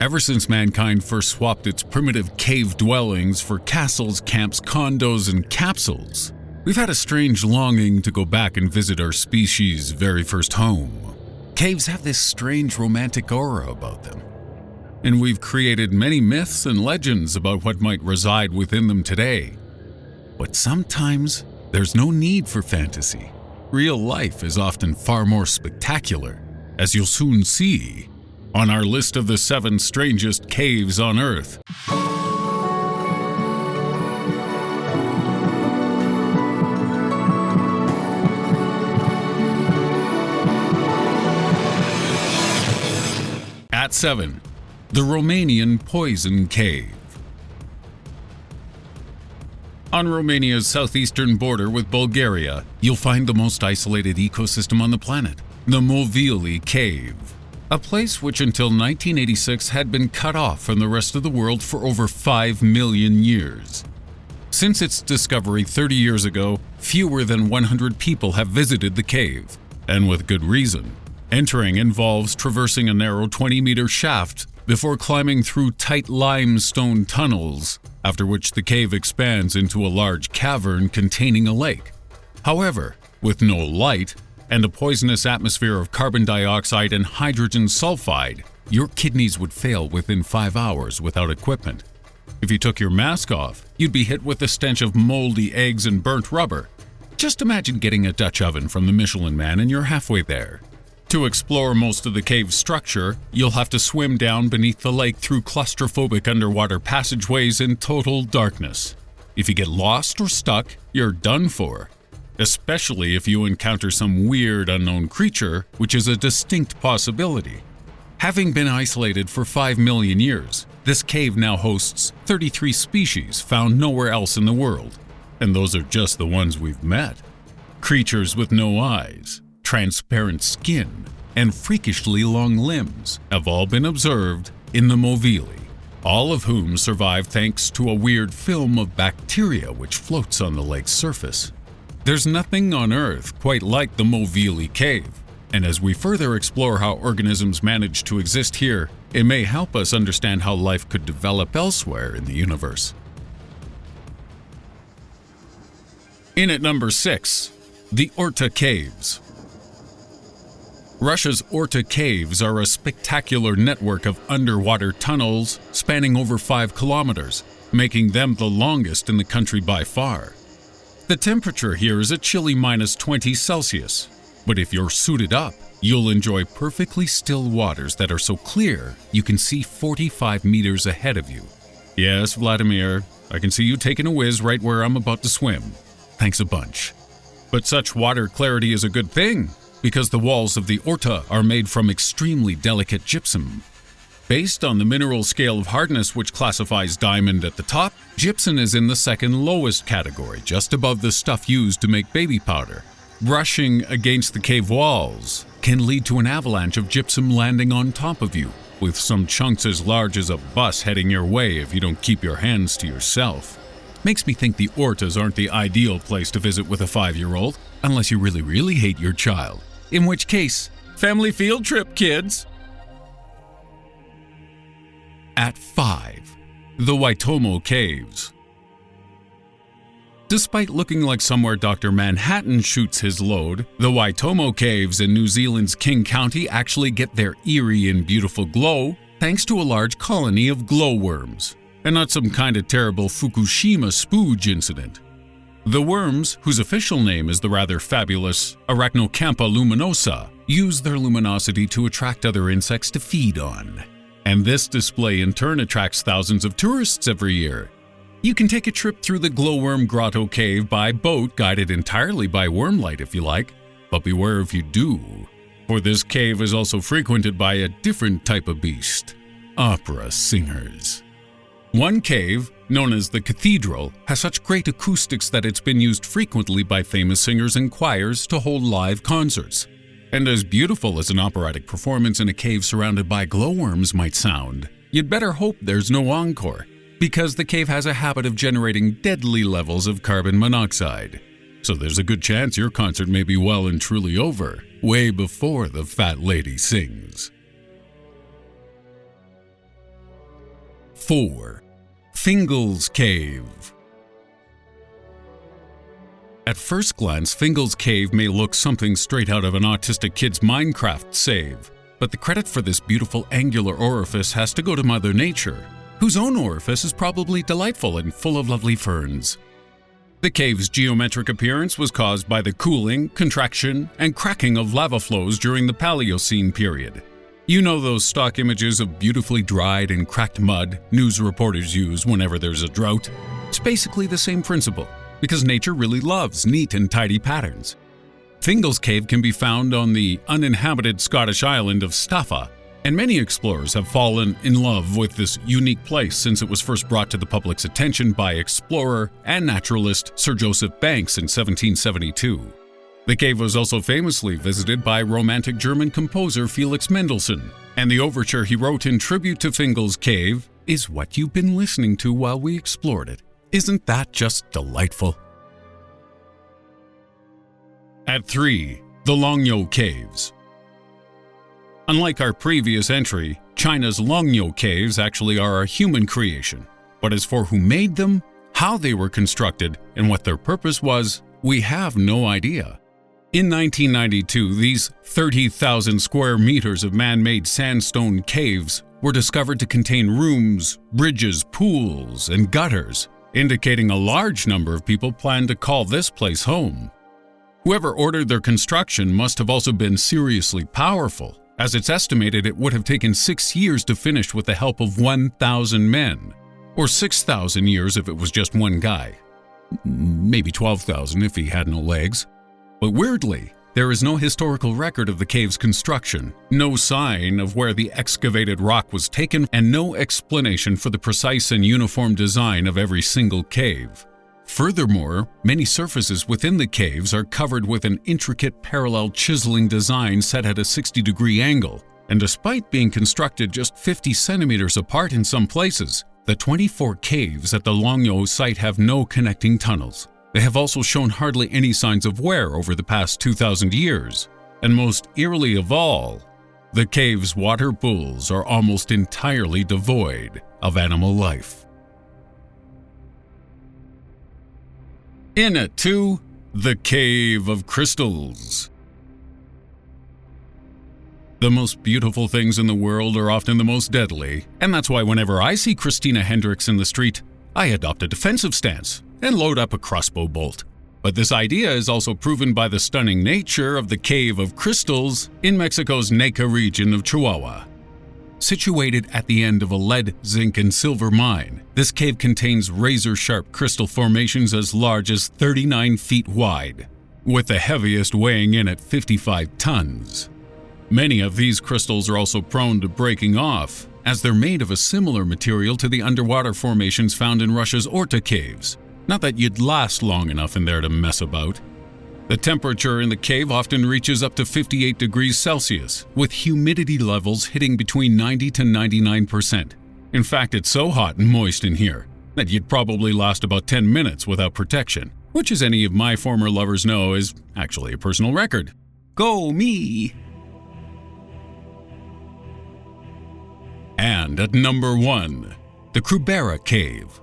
Ever since mankind first swapped its primitive cave dwellings for castles, camps, condos, and capsules, we've had a strange longing to go back and visit our species' very first home. Caves have this strange romantic aura about them, and we've created many myths and legends about what might reside within them today. But sometimes there's no need for fantasy. Real life is often far more spectacular, as you'll soon see on our list of the 7 strangest caves on Earth. At 7, the Romanian Poison Cave. On Romania's southeastern border with Bulgaria, you'll find the most isolated ecosystem on the planet, the Movile Cave, a place which until 1986 had been cut off from the rest of the world for over 5 million years. Since its discovery 30 years ago, fewer than 100 people have visited the cave, and with good reason. Entering involves traversing a narrow 20-meter shaft before climbing through tight limestone tunnels, after which the cave expands into a large cavern containing a lake. However, with no light and a poisonous atmosphere of carbon dioxide and hydrogen sulfide, your kidneys would fail within 5 hours without equipment. If you took your mask off, you'd be hit with the stench of moldy eggs and burnt rubber. Just imagine getting a Dutch oven from the Michelin Man and you're halfway there. To explore most of the cave's structure, you'll have to swim down beneath the lake through claustrophobic underwater passageways in total darkness. If you get lost or stuck, you're done for. Especially if you encounter some weird unknown creature, which is a distinct possibility. Having been isolated for 5 million years, this cave now hosts 33 species found nowhere else in the world. And those are just the ones we've met. Creatures with no eyes, transparent skin, and freakishly long limbs have all been observed in the Movile, all of whom survive thanks to a weird film of bacteria which floats on the lake's surface. There's nothing on Earth quite like the Movile Cave, and as we further explore how organisms manage to exist here, it may help us understand how life could develop elsewhere in the universe. In at number 6, the Orda Caves. Russia's Orda Caves are a spectacular network of underwater tunnels spanning over 5 kilometers, making them the longest in the country by far. The temperature here is a chilly -20 Celsius, but if you're suited up, you'll enjoy perfectly still waters that are so clear you can see 45 meters ahead of you. Yes, Vladimir, I can see you taking a whiz right where I'm about to swim. Thanks a bunch. But such water clarity is a good thing, because the walls of the Orda are made from extremely delicate gypsum. Based on the mineral scale of hardness which classifies diamond at the top, gypsum is in the second lowest category, just above the stuff used to make baby powder. Brushing against the cave walls can lead to an avalanche of gypsum landing on top of you, with some chunks as large as a bus heading your way if you don't keep your hands to yourself. Makes me think the Ordas aren't the ideal place to visit with a 5-year-old, unless you really hate your child. In which case, family field trip, kids! At 5, the Waitomo Caves. Despite looking like somewhere Dr. Manhattan shoots his load, the Waitomo Caves in New Zealand's King County actually get their eerie and beautiful glow thanks to a large colony of glowworms, and not some kind of terrible Fukushima spooge incident. The worms, whose official name is the rather fabulous Arachnocampa luminosa, use their luminosity to attract other insects to feed on. And this display in turn attracts thousands of tourists every year. You can take a trip through the Glowworm Grotto Cave by boat guided entirely by worm light if you like, but beware if you do, for this cave is also frequented by a different type of beast, opera singers. One cave, known as the Cathedral, has such great acoustics that it's been used frequently by famous singers and choirs to hold live concerts. And as beautiful as an operatic performance in a cave surrounded by glowworms might sound, you'd better hope there's no encore, because the cave has a habit of generating deadly levels of carbon monoxide. So there's a good chance your concert may be well and truly over, way before the fat lady sings. 4. Fingas Cave. At first glance, Fingas Cave may look something straight out of an autistic kid's Minecraft save, but the credit for this beautiful angular orifice has to go to Mother Nature, whose own orifice is probably delightful and full of lovely ferns. The cave's geometric appearance was caused by the cooling, contraction, and cracking of lava flows during the Paleocene period. You know those stock images of beautifully dried and cracked mud news reporters use whenever there's a drought? It's basically the same principle, because nature really loves neat and tidy patterns. Fingas Cave can be found on the uninhabited Scottish island of Staffa, and many explorers have fallen in love with this unique place since it was first brought to the public's attention by explorer and naturalist Sir Joseph Banks in 1772. The cave was also famously visited by Romantic German composer Felix Mendelssohn, and the overture he wrote in tribute to Fingas Cave is what you've been listening to while we explored it. Isn't that just delightful? At 3. The Longyun Caves. Unlike our previous entry, China's Longyun Caves actually are a human creation. But as for who made them, how they were constructed, and what their purpose was, we have no idea. In 1992, these 30,000 square meters of man-made sandstone caves were discovered to contain rooms, bridges, pools, and gutters, indicating a large number of people planned to call this place home. Whoever ordered their construction must have also been seriously powerful, as it's estimated it would have taken 6 years to finish with the help of 1,000 men, or 6,000 years if it was just one guy. Maybe 12,000 if he had no legs. But weirdly, there is no historical record of the cave's construction, no sign of where the excavated rock was taken, and no explanation for the precise and uniform design of every single cave. Furthermore, many surfaces within the caves are covered with an intricate parallel chiseling design set at a 60-degree angle, and despite being constructed just 50 centimeters apart in some places, the 24 caves at the Longyun site have no connecting tunnels. They have also shown hardly any signs of wear over the past 2,000 years. And most eerily of all, the cave's water pools are almost entirely devoid of animal life. In at 2, the Cave of Crystals. The most beautiful things in the world are often the most deadly, and that's why whenever I see Christina Hendricks in the street, I adopt a defensive stance and load up a crossbow bolt. But this idea is also proven by the stunning nature of the Cave of Crystals in Mexico's Naka region of Chihuahua. Situated at the end of a lead, zinc, and silver mine, this cave contains razor-sharp crystal formations as large as 39 feet wide, with the heaviest weighing in at 55 tons. Many of these crystals are also prone to breaking off, as they're made of a similar material to the underwater formations found in Russia's Orda Caves. Not that you'd last long enough in there to mess about. The temperature in the cave often reaches up to 58 degrees Celsius, with humidity levels hitting between 90 to 99%. In fact, it's so hot and moist in here that you'd probably last about 10 minutes without protection, which, as any of my former lovers know, is actually a personal record. Go me! And at number 1, the Krobera Cave.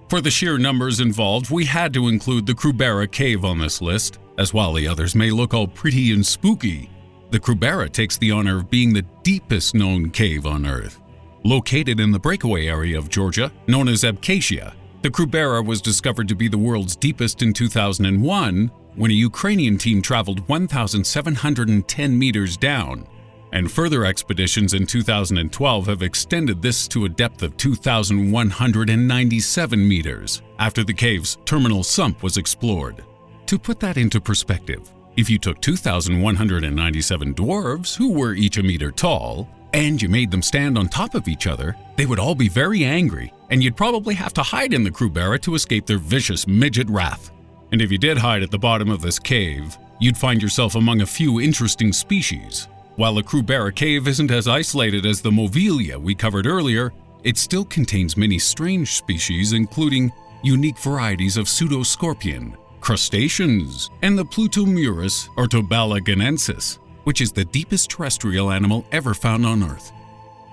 For the sheer numbers involved, we had to include the Krobera Cave on this list, as while the others may look all pretty and spooky, the Krobera takes the honor of being the deepest known cave on Earth. Located in the breakaway area of Georgia, known as Abkhazia, the Krobera was discovered to be the world's deepest in 2001 when a Ukrainian team traveled 1,710 meters down. And further expeditions in 2012 have extended this to a depth of 2,197 meters after the cave's terminal sump was explored. To put that into perspective, if you took 2,197 dwarves who were each a meter tall, and you made them stand on top of each other, they would all be very angry, and you'd probably have to hide in the Krobera to escape their vicious midget wrath. And if you did hide at the bottom of this cave, you'd find yourself among a few interesting species. While the Krobera Cave isn't as isolated as the Movile we covered earlier, it still contains many strange species, including unique varieties of pseudoscorpion, crustaceans, and the Plutomurus ortobalaganensis, which is the deepest terrestrial animal ever found on Earth.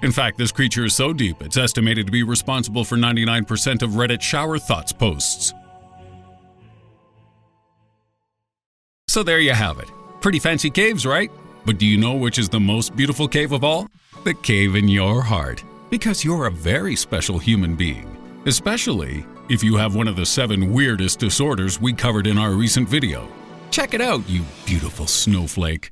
In fact, this creature is so deep, it's estimated to be responsible for 99% of Reddit shower thoughts posts. So there you have it. Pretty fancy caves, right? But do you know which is the most beautiful cave of all? The cave in your heart. Because you're a very special human being. Especially if you have one of the 7 weirdest disorders we covered in our recent video. Check it out, you beautiful snowflake.